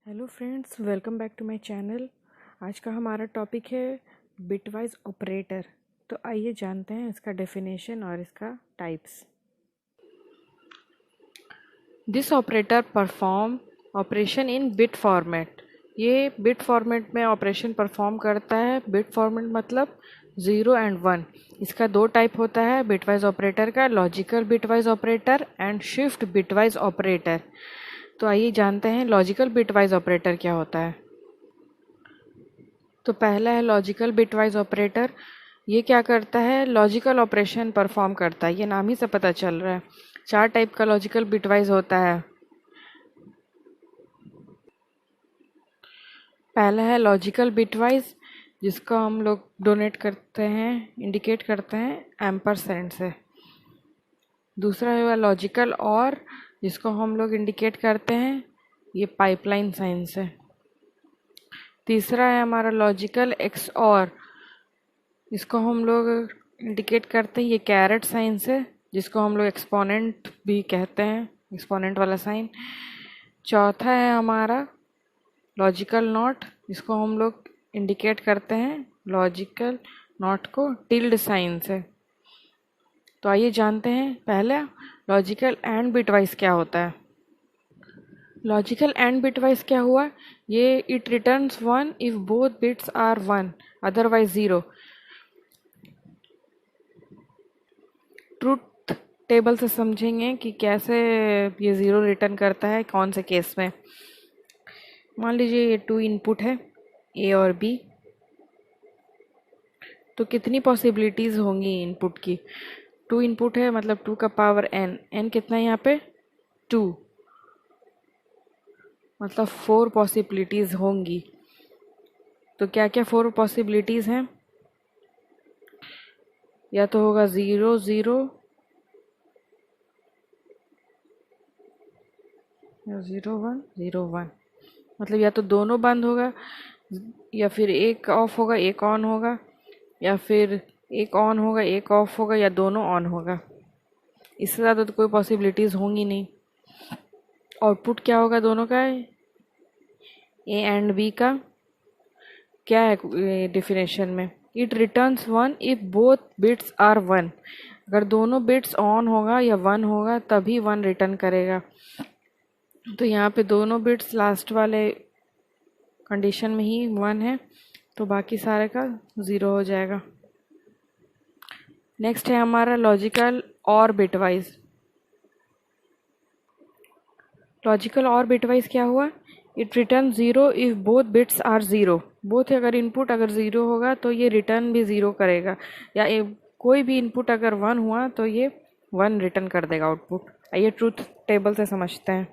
Hello friends, welcome back to my channel. आज का हमारा टॉपिक है बिटवाइज ऑपरेटर। तो आइए जानते हैं इसका डेफिनेशन और इसका types. This operator perform operation in bit format. ये बिट फॉर्मेट में ऑपरेशन परफॉर्म करता है। बिट फॉर्मेट मतलब 0 एंड 1। इसका दो टाइप होता है बिटवाइज ऑपरेटर का, logical bitwise operator and shift bitwise operator. तो आइए जानते हैं लॉजिकल बिटवाइज ऑपरेटर क्या होता है। तो पहला है लॉजिकल बिटवाइज ऑपरेटर। ये क्या करता है? लॉजिकल ऑपरेशन परफॉर्म करता है। ये नाम ही से पता चल रहा है। चार टाइप का लॉजिकल बिटवाइज होता है। पहला है लॉजिकल बिटवाइज, जिसको हम लोग डोनेट करते हैं, इंडिकेट करते हैं एम्परसेंड से। दूसरा है लॉजिकल और, जिसको हम लोग इंडिकेट करते हैं ये पाइपलाइन साइन से। तीसरा है हमारा लॉजिकल एक्स और, इसको हम लोग इंडिकेट करते हैं ये कैरेट साइन से, जिसको हम लोग एक्सपोनेंट भी कहते हैं, एक्सपोनेंट वाला साइन। चौथा है हमारा लॉजिकल नॉट, जिसको हम लोग इंडिकेट करते हैं लॉजिकल नॉट को टिल्ड साइन से। तो आइए जानते हैं पहले लॉजिकल एंड बिटवाइज क्या होता है। लॉजिकल एंड बिटवाइज क्या हुआ? ये it returns 1 if both bits are 1, otherwise 0। Truth table से समझेंगे कि कैसे ये 0 रिटर्न करता है, कौन से केस में। मान लीजिए ये 2 इनपुट है, ए और बी। तो कितनी पॉसिबिलिटीज़ होंगी इनपुट की? 2 इनपुट है मतलब 2 का पावर n। n कितना है यहाँ पे? 2, मतलब 4 पॉसिबिलिटीज़ होंगी। तो क्या क्या 4 पॉसिबिलिटीज़ हैं? या तो होगा 0 0, या 0 1 0 1, मतलब या तो दोनों बंद होगा, या फिर एक ऑफ होगा एक ऑन होगा, या फिर एक ऑन होगा एक ऑफ होगा, या दोनों ऑन होगा। इससे ज़्यादा तो कोई पॉसिबिलिटीज़ होंगी नहीं। आउटपुट क्या होगा दोनों का? ए एंड बी का क्या है डेफिनेशन में? It returns 1 if both bits are 1। अगर दोनों बिट्स ऑन होगा या 1 होगा तभी 1 रिटर्न करेगा। तो यहाँ पे दोनों बिट्स लास्ट वाले कंडीशन में ही 1 है, तो बाकी सारे का 0 हो जाएगा। नेक्स्ट है हमारा लॉजिकल और बिटवाइज। लॉजिकल और बिटवाइज क्या हुआ? It return 0 if both bits are 0। बोथ अगर इनपुट अगर 0 होगा तो ये रिटर्न भी 0 करेगा, या कोई भी इनपुट अगर 1 हुआ तो ये 1 रिटर्न कर देगा आउटपुट। आइए ट्रूथ टेबल से समझते हैं।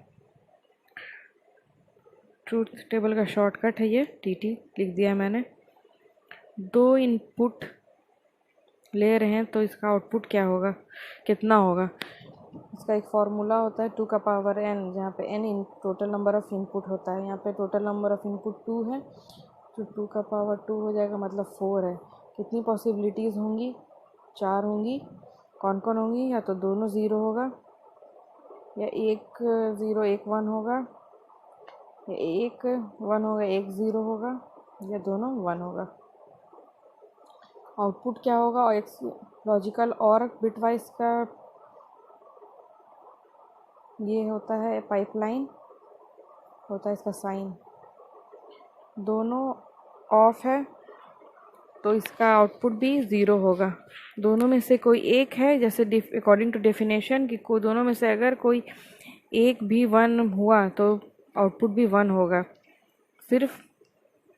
ट्रूथ टेबल का शॉर्टकट है ये, टीटी लिख दिया मैंने। 2 इनपुट ले रहे हैं तो इसका आउटपुट क्या होगा, कितना होगा? इसका एक फॉर्मूला होता है 2 का पावर n, जहाँ पे n total number of input होता है। यहाँ पे टोटल नंबर ऑफ़ इनपुट 2 है, तो 2 का पावर 2 हो जाएगा, मतलब 4 है। कितनी पॉसिबिलिटीज़ होंगी? 4 होंगी। कौन कौन होंगी? या तो दोनों 0 होगा, या एक 0 एक 1 होगा, या एक 1 होगा एक 0 होगा, या दोनों 1 होगा। आउटपुट क्या होगा? और एक लॉजिकल और बिटवाइज का ये होता है पाइपलाइन, होता है इसका साइन। दोनों ऑफ है तो इसका आउटपुट भी 0 होगा। दोनों में से कोई एक है, जैसे अकॉर्डिंग टू डेफिनेशन कि कोई दोनों में से अगर कोई एक भी 1 हुआ तो आउटपुट भी 1 होगा। सिर्फ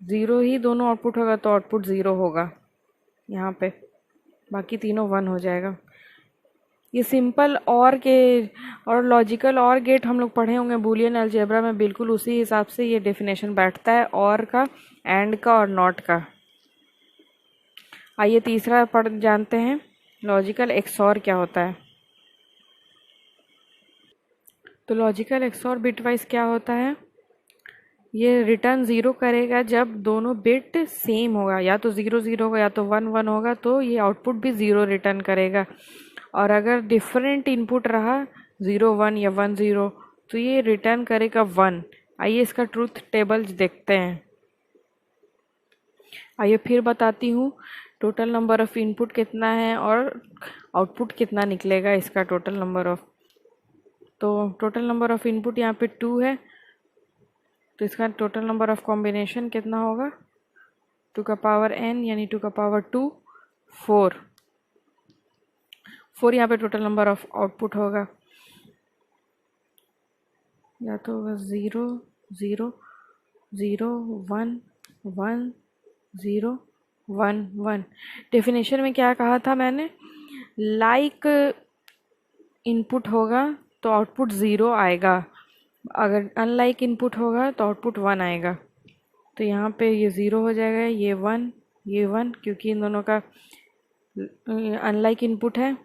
0 ही दोनों आउटपुट होगा तो आउटपुट 0 होगा यहाँ पे, बाकी तीनों 1 हो जाएगा। ये सिंपल और के और लॉजिकल और गेट हम लोग पढ़े होंगे बूलियन अलजेब्रा में, बिल्कुल उसी हिसाब से ये डेफिनेशन बैठता है, और का, एंड का और नॉट का। आइए तीसरा पढ़ जानते हैं लॉजिकल एक्सॉर क्या होता है। तो लॉजिकल एक्सॉर बिटवाइज क्या होता है? ये रिटर्न 0 करेगा जब दोनों बिट सेम होगा, या तो 0 0 होगा या तो 1 1 होगा, तो ये आउटपुट भी 0 रिटर्न करेगा। और अगर डिफरेंट इनपुट रहा 0 1 या 1 0, तो ये रिटर्न करेगा 1। आइए इसका ट्रूथ टेबल देखते हैं। आइए फिर बताती हूँ, टोटल नंबर ऑफ़ इनपुट कितना है और आउटपुट कितना निकलेगा इसका टोटल नंबर ऑफ़। तो टोटल नंबर ऑफ़ इनपुट यहाँ पे 2 है, तो इसका टोटल नंबर ऑफ़ कॉम्बिनेशन कितना होगा, 2 का पावर n यानी 2 का पावर 2, 4 यहाँ पे टोटल नंबर ऑफ़ आउटपुट होगा। या तो होगा 0 0 0 1 1 0 1 1। डेफिनेशन में क्या कहा था मैंने, लाइक इनपुट होगा तो आउटपुट 0 आएगा, अगर अनलाइक इनपुट होगा तो आउटपुट 1 आएगा। तो यहाँ पे ये 0 हो जाएगा, ये 1 क्योंकि इन दोनों का अनलाइक इनपुट है,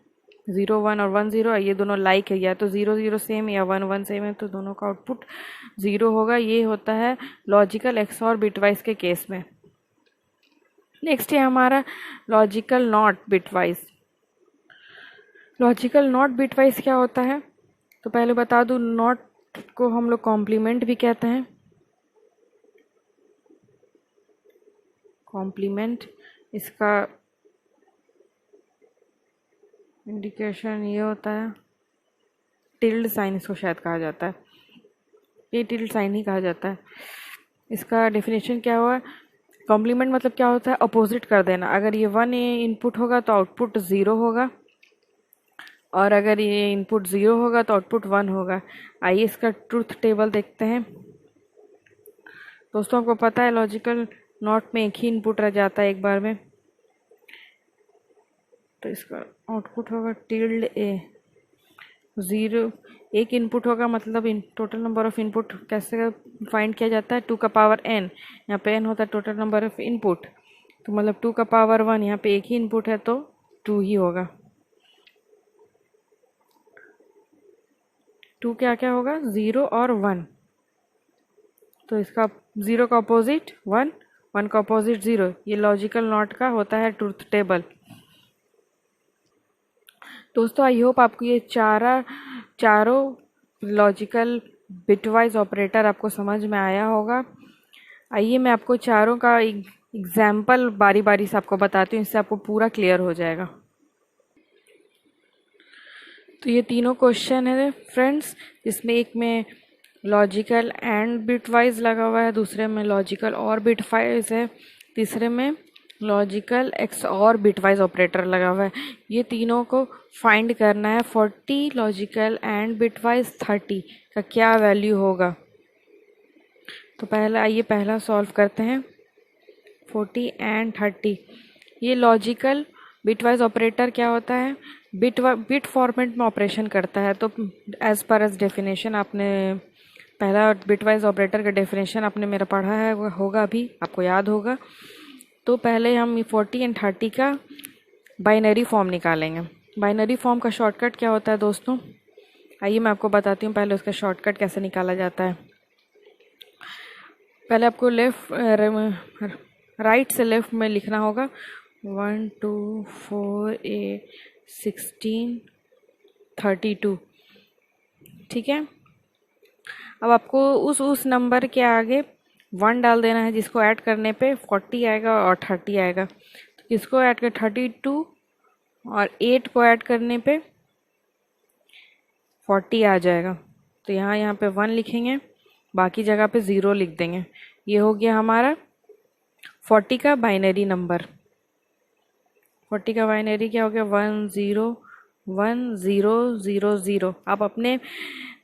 0 1 और 1 0, ये दोनों लाइक है, या तो 0 0 सेम या 1 1 सेम है, तो दोनों का आउटपुट 0 होगा। ये होता है लॉजिकल XOR बिटवाइज के केस में। नेक्स्ट है हमारा logical not bitwise. Logical not bitwise क्या होता है, तो पहले बता दूं, नॉट को हम लोग कॉम्प्लीमेंट भी कहते हैं। कॉम्प्लीमेंट, इसका इंडिकेशन ये होता है, टिल्ड साइन इसको शायद कहा जाता है, ये टिल्ड साइन ही कहा जाता है। इसका डेफिनेशन क्या हुआ, कॉम्प्लीमेंट मतलब क्या होता है, अपोजिट कर देना। अगर ये 1 इनपुट होगा तो आउटपुट 0 होगा, और अगर ये इनपुट 0 होगा तो आउटपुट 1 होगा। आइए इसका ट्रूथ टेबल देखते हैं। दोस्तों आपको पता है लॉजिकल नॉट में एक ही इनपुट रह जाता है एक बार में, तो इसका आउटपुट होगा टिल्ड ए। 0 एक इनपुट होगा, मतलब टोटल नंबर ऑफ इनपुट कैसे फाइंड किया जाता है, 2 का पावर n, यहाँ पे n होता है टोटल नंबर ऑफ इनपुट, तो मतलब 2 का पावर 1, यहाँ पे एक ही इनपुट है तो 2 ही होगा। 2 क्या क्या होगा, 0 और 1, तो इसका 0 का अपोजिट 1, 1 का अपोजिट 0, ये लॉजिकल नॉट का होता है ट्रूथ टेबल। दोस्तों आई होप आपको ये चारों लॉजिकल बिटवाइज ऑपरेटर आपको समझ में आया होगा। आइए मैं आपको चारों का एग्जाम्पल बारी बारी से आपको बताती हूँ, इससे आपको पूरा क्लियर हो जाएगा। तो ये तीनों क्वेश्चन है फ्रेंड्स, जिसमें एक में लॉजिकल एंड बिटवाइज लगा हुआ है, दूसरे में लॉजिकल और बिटवाइज है, तीसरे में लॉजिकल XOR बिटवाइज ऑपरेटर लगा हुआ है। ये तीनों को फाइंड करना है, 40 लॉजिकल एंड बिटवाइज 30 का क्या वैल्यू होगा। तो आइए पहला सॉल्व करते हैं, 40 एंड 30। ये लॉजिकल बिटवाइज ऑपरेटर क्या होता है, बिट फॉर्मेट में ऑपरेशन करता है। तो एज पर एज डेफिनेशन, आपने पहला बिटवाइज ऑपरेटर का डेफिनेशन आपने मेरा पढ़ा है होगा, अभी आपको याद होगा। तो पहले हम 40 एंड 30 का बाइनरी फॉर्म निकालेंगे। बाइनरी फॉर्म का शॉर्टकट क्या होता है दोस्तों, आइए मैं आपको बताती हूँ पहले उसका शॉर्टकट कैसे निकाला जाता है। पहले आपको राइट से लेफ्ट में लिखना होगा, 1 2 4 8 16 32, ठीक है। अब आपको उस नंबर के आगे 1 डाल देना है, जिसको ऐड करने पे 40 आएगा और 30 आएगा। तो इसको ऐड कर 32 और 8 को ऐड करने पे 40 आ जाएगा। तो यहाँ पे 1 लिखेंगे, बाकी जगह पे 0 लिख देंगे। ये हो गया हमारा 40 का बाइनरी नंबर। 40 का बाइनरी क्या हो गया, 1 0 1 0 0 0। आप अपने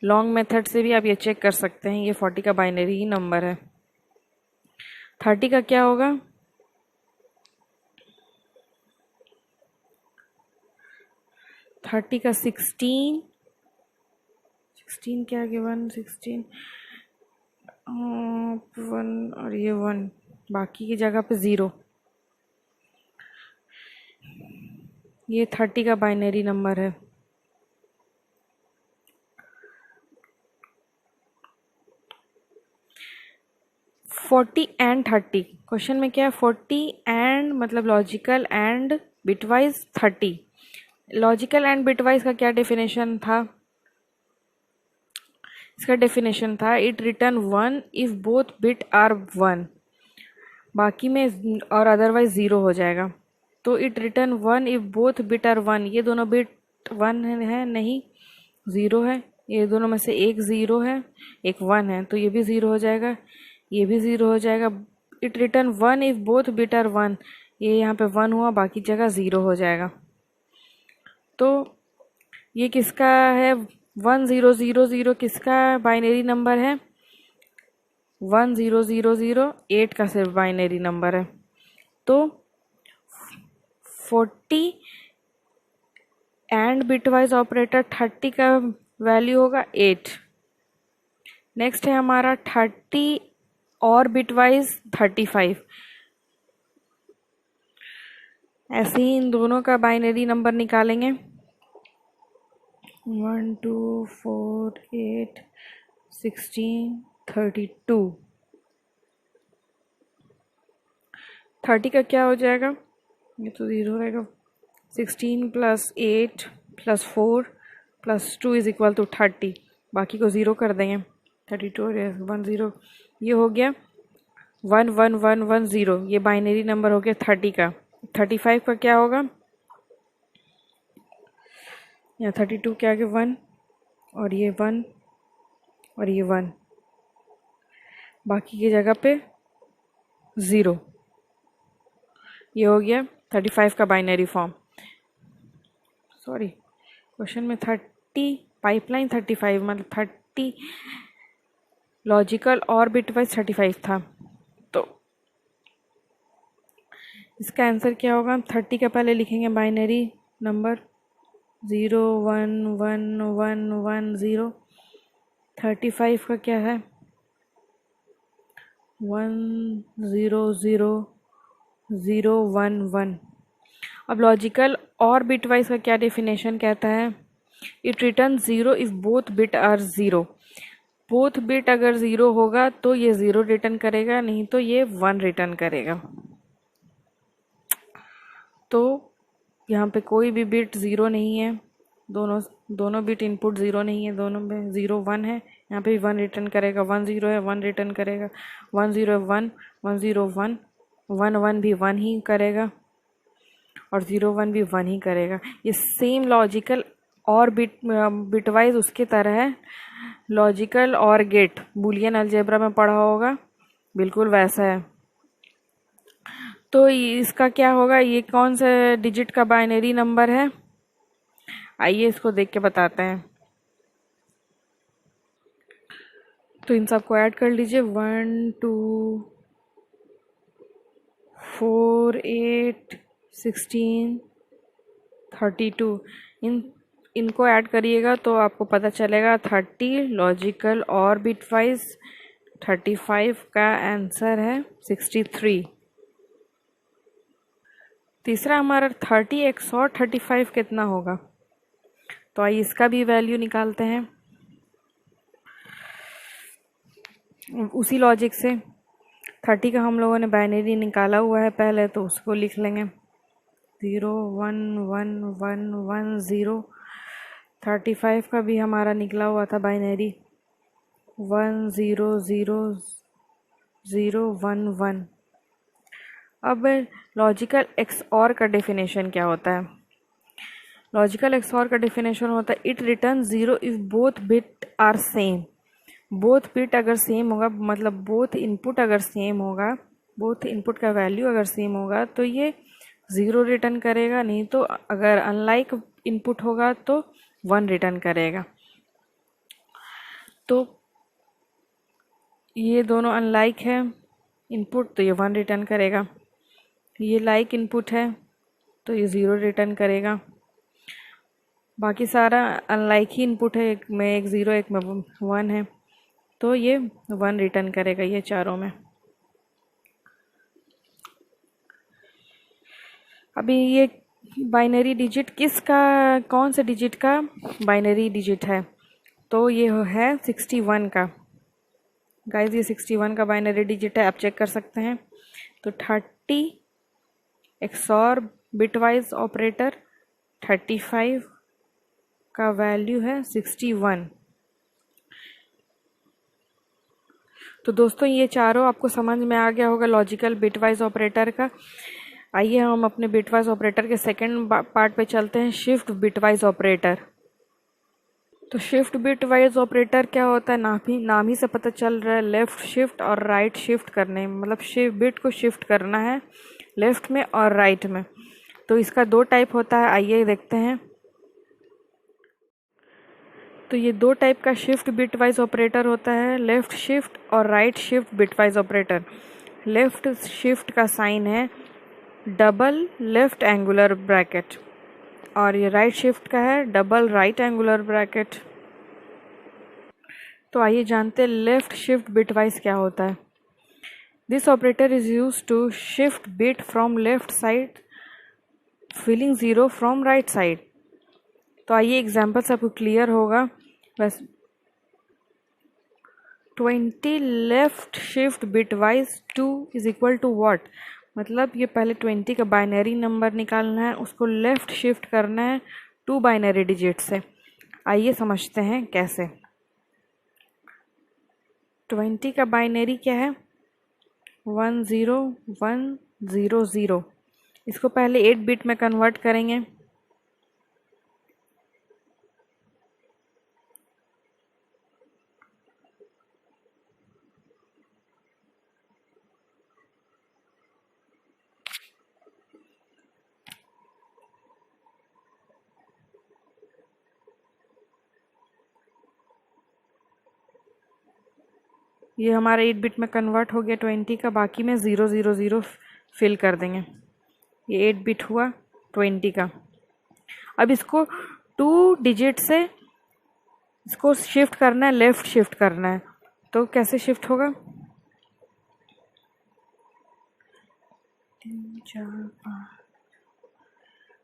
लॉन्ग मेथड से भी आप ये चेक कर सकते हैं, ये 40 का बाइनरी ही नंबर है। 30 का क्या होगा, 30 का 16 क्या है, 1 16 1 और ये 1, बाकी की जगह पे 0। ये 30 का बाइनरी नंबर है। फोर्टी एंड 30 क्वेश्चन में क्या है, 40 एंड मतलब logical and bitwise 30। Logical and bitwise का क्या डेफिनेशन था, इसका डेफिनेशन था it return 1 if both bit are 1, बाकी में और अदरवाइज 0 हो जाएगा। तो it return 1 if both bit are 1, ये दोनों बिट 1 है नहीं 0 है, ये दोनों में से एक 0 है एक 1 है, तो ये भी 0 हो जाएगा, ये भी 0 हो जाएगा। It return 1 if both bit are 1, ये यहाँ पे 1 हुआ, बाकी जगह 0 हो जाएगा। तो ये किसका है, 1000 किसका बाइनरी नंबर है, 1008 का सिर्फ बाइनरी नंबर है। तो 40 एंड बिटवाइज ऑपरेटर 30 का वैल्यू होगा 8। नेक्स्ट है हमारा 30 और बिटवाइज 35। ऐसे ही इन दोनों का बाइनरी नंबर निकालेंगे, 1 2 4 8 16 32। 30 का क्या हो जाएगा, ये तो 0 रहेगा, 16 + 8 + 4 + 2 इज इक्वल टू 30, बाकी को 0 कर देंगे, 32 1 0, ये हो गया 1 1 1 1 0, ये बाइनरी नंबर हो गया 30 का। 35 का क्या होगा, यहाँ 32 के आगे 1 और ये 1 और ये 1, बाकी की जगह पे 0, ये हो गया 35 का बाइनरी फॉर्म। सॉरी, क्वेश्चन में 30 पाइपलाइन 35 मतलब 30 लॉजिकल और बिटवाइज 35 था, तो इसका आंसर क्या होगा, 30 का पहले लिखेंगे बाइनरी नंबर 0 1 1 1 1 0, 35 का क्या है 1 0 0 0 1 1। अब लॉजिकल और बिटवाइज का क्या डेफिनेशन कहता है, it return 0 if both bit are 0। Both bit अगर 0 होगा तो ये 0 रिटर्न करेगा, नहीं तो ये 1 रिटर्न करेगा। तो यहाँ पे कोई भी बिट 0 नहीं है, दोनों बिट इनपुट 0 नहीं है, दोनों में 0 1 है, यहाँ पे 1 रिटर्न करेगा, 1 0 है 1 रिटर्न करेगा, 1 0 1 1 0 1 1 1 भी 1 ही करेगा और 0 1 भी 1 ही करेगा। ये सेम लॉजिकल और बिटवाइज उसके तरह है, लॉजिकल और गेट बूलियन अलजेब्रा में पढ़ा होगा, बिल्कुल वैसा है। तो इसका क्या होगा, ये कौन सा डिजिट का बाइनरी नंबर है, आइए इसको देख के बताते हैं। तो इन सबको ऐड कर लीजिए, 1 2 4 8 16 32, इनको ऐड करिएगा तो आपको पता चलेगा 30 लॉजिकल और बिटवाइज 35 का आंसर है 63। तीसरा हमारा 30 XOR 35 कितना होगा, तो आइए इसका भी वैल्यू निकालते हैं उसी लॉजिक से। 30 का हम लोगों ने बाइनरी निकाला हुआ है पहले, तो उसको लिख लेंगे 0 1 1 1 1 0। 35 का भी हमारा निकला हुआ था बाइनरी 1 0 0 0 1 1। अब लॉजिकल XOR का डेफिनेशन क्या होता है, लॉजिकल XOR का डेफिनेशन होता है it return 0 if both bit are same. Both bit अगर सेम होगा, मतलब बोथ इनपुट अगर सेम होगा, बोथ इनपुट का वैल्यू अगर सेम होगा तो ये 0 रिटर्न करेगा, नहीं तो अगर अनलाइक इनपुट होगा तो 1 रिटर्न करेगा। तो ये दोनों अनलाइक है इनपुट, तो ये 1 रिटर्न करेगा, ये लाइक इनपुट है तो ये 0 रिटर्न करेगा, बाकी सारा अनलाइक ही इनपुट है, एक में एक 0 एक में 1 है, तो ये 1 रिटर्न करेगा ये चारों में। अभी ये बाइनरी डिजिट किसका, कौन से डिजिट का बाइनरी डिजिट है, तो ये है 61 का। गाइस ये 61 का बाइनरी डिजिट है, आप चेक कर सकते हैं। तो 30 XOR बिटवाइज ऑपरेटर 35 का वैल्यू है 61। तो दोस्तों ये चारों आपको समझ में आ गया होगा लॉजिकल बिटवाइज ऑपरेटर का। आइए हम अपने बिटवाइज ऑपरेटर के सेकंड पार्ट पे चलते हैं, शिफ्ट बिटवाइज ऑपरेटर। तो शिफ्ट बिटवाइज ऑपरेटर क्या होता है, नाम ही से पता चल रहा है, लेफ्ट शिफ्ट और राइट शिफ्ट करने, मतलब बिट को शिफ्ट करना है लेफ्ट में और राइट में। तो इसका दो टाइप होता है, आइए देखते हैं। तो ये दो टाइप का शिफ्ट बिटवाइज ऑपरेटर होता है, लेफ्ट शिफ्ट और right shift bitwise operator. Left shift का साइन है डबल लेफ्ट एंगुलर ब्रैकेट और ये राइट शिफ्ट का है डबल राइट एंगुलर ब्रैकेट। तो आइए जानते हैं लेफ्ट शिफ्ट बिटवाइज क्या होता है। This operator is use to shift bit from left side filling zero from right side. तो आइए एग्जाम्पल से आपको क्लियर होगा। बस 20 left shift bitwise 2 is equal to what, मतलब ये पहले 20 का बाइनरी नंबर निकालना है, उसको लेफ्ट शिफ्ट करना है 2 बाइनरी डिजिट से। आइए समझते हैं कैसे। 20 का बाइनरी क्या है 10100। इसको पहले 8 बिट में कन्वर्ट करेंगे। ये हमारा 8 बिट में कन्वर्ट हो गया 20 का, बाकी में 000 फिल कर देंगे। ये 8 बिट हुआ 20 का। अब इसको 2 डिजिट से इसको शिफ्ट करना है, लेफ्ट शिफ्ट करना है। तो कैसे शिफ्ट होगा 3 4 5।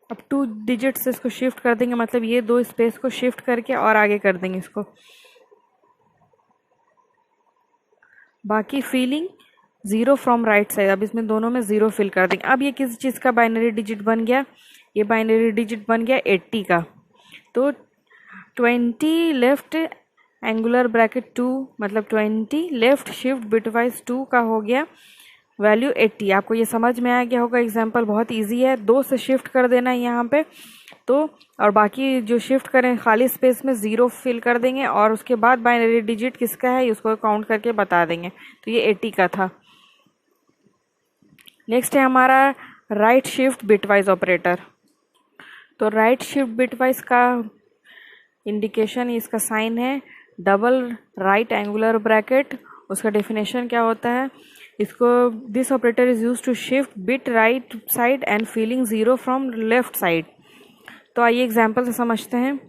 अब 2 डिजिट से इसको शिफ्ट कर देंगे, मतलब ये 2 स्पेस को शिफ्ट करके और आगे कर देंगे इसको। बाकी filling zero from right side, अब इसमें दोनों में जीरो फिल कर देंगे। अब ये किस चीज़ का बाइनरी डिजिट बन गया, ये बाइनरी डिजिट बन गया 80 का। तो 20 लेफ्ट एंगुलर ब्रैकेट 2 मतलब 20 लेफ्ट शिफ्ट बिटवाइज 2 का हो गया वैल्यू 80। आपको ये समझ में आ गया होगा, एग्जाम्पल बहुत इजी है, 2 से शिफ्ट कर देना है यहाँ पे। तो और बाकी जो शिफ्ट करें खाली स्पेस में 0 फिल कर देंगे और उसके बाद बाइनरी डिजिट किसका है उसको काउंट करके बता देंगे। तो ये 80 का था। नेक्स्ट है हमारा राइट शिफ्ट बिटवाइज ऑपरेटर। तो राइट शिफ्ट बिटवाइज का इंडिकेशन, इसका साइन है डबल राइट एंगुलर ब्रैकेट। उसका डेफिनेशन क्या होता है, इसको this operator is use to shift bit right side and filling zero from left side. तो आइए एग्जाम्पल से समझते हैं।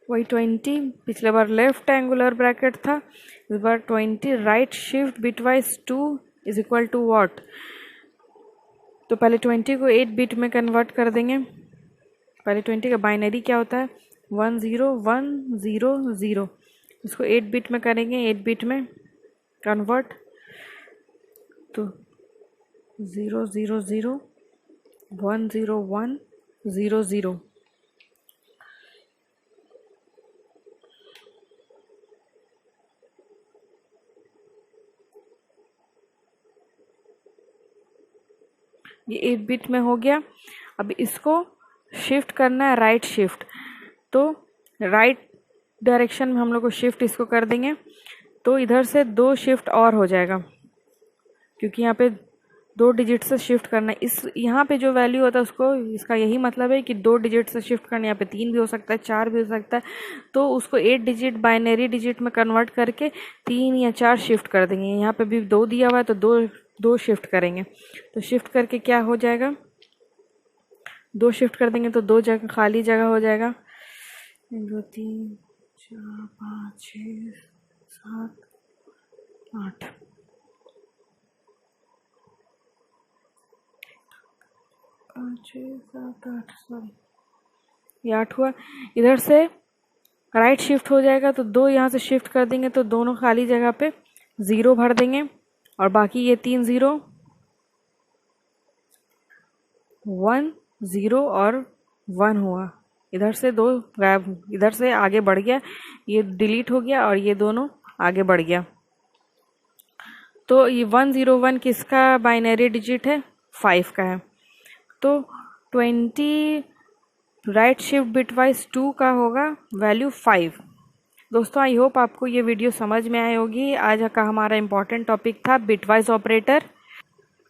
वही 20 पिछले बार लेफ्ट एंगुलर ब्रैकेट था, इस बार 20 right shift bitwise 2 is equal to what. तो पहले 20 को 8 बिट में कन्वर्ट कर देंगे। पहले 20 का बाइनरी क्या होता है 10100। इसको 8 बिट में करेंगे, 8 बिट में कन्वर्ट, तो 000100100। ये 8 बिट में हो गया। अब इसको शिफ्ट करना है राइट शिफ्ट, तो राइट डायरेक्शन में हम लोग को शिफ्ट इसको कर देंगे। तो इधर से 2 शिफ्ट और हो जाएगा, क्योंकि यहाँ पे 2 डिजिट से शिफ्ट करना है। इस यहाँ पे जो वैल्यू होता है उसको, इसका यही मतलब है कि 2 डिजिट से शिफ्ट करना, यहाँ पे 3 भी हो सकता है 4 भी हो सकता है। तो उसको 8 डिजिट बाइनरी डिजिट में कन्वर्ट करके 3 या 4 शिफ्ट कर देंगे। यहाँ पे भी 2 दिया हुआ है तो 2 शिफ्ट करेंगे। तो शिफ्ट करके क्या हो जाएगा, 2 शिफ्ट कर देंगे तो 2 जगह खाली जगह हो जाएगा। 1 2 3 4 5 6 7 8। 5 6 7 8, सॉरी ये 8 हुआ। इधर से राइट शिफ्ट हो जाएगा तो 2 यहाँ से शिफ्ट कर देंगे तो दोनों खाली जगह पे 0 भर देंगे और बाकी ये 3 0 1 0 और 1 हुआ। इधर से 2 गायब, इधर से आगे बढ़ गया, ये डिलीट हो गया और ये दोनों आगे बढ़ गया। तो ये 101 किसका बाइनरी डिजिट है? 5 का है। तो 20 राइट शिफ्ट बिटवाइज 2 का होगा वैल्यू 5। दोस्तों आई होप आपको ये वीडियो समझ में आई होगी। आज का हमारा इम्पॉर्टेंट टॉपिक था बिटवाइज ऑपरेटर,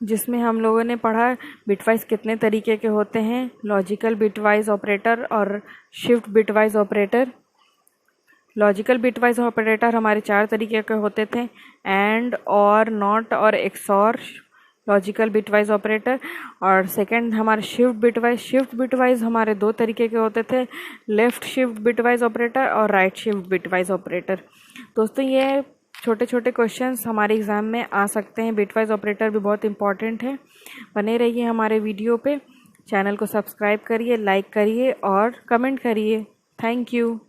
जिसमें हम लोगों ने पढ़ा बिटवाइज कितने तरीके के होते हैं, लॉजिकल बिटवाइज ऑपरेटर और shift bitwise operator. Logical bitwise operator हमारे 4 तरीके के होते थे, एंड, और, नॉट और एक्सॉर लॉजिकल बिटवाइज ऑपरेटर। और सेकंड हमारे शिफ्ट बिटवाइज हमारे 2 तरीके के होते थे, लेफ्ट शिफ्ट बिटवाइज ऑपरेटर और राइट शिफ्ट बिटवाइज ऑपरेटर। दोस्तों ये छोटे छोटे क्वेश्चंस हमारे एग्ज़ाम में आ सकते हैं। बिटवाइज ऑपरेटर भी बहुत इंपॉर्टेंट है। बने रहिए हमारे वीडियो पे, चैनल को सब्सक्राइब करिए, लाइक करिए और कमेंट करिए। Thank you.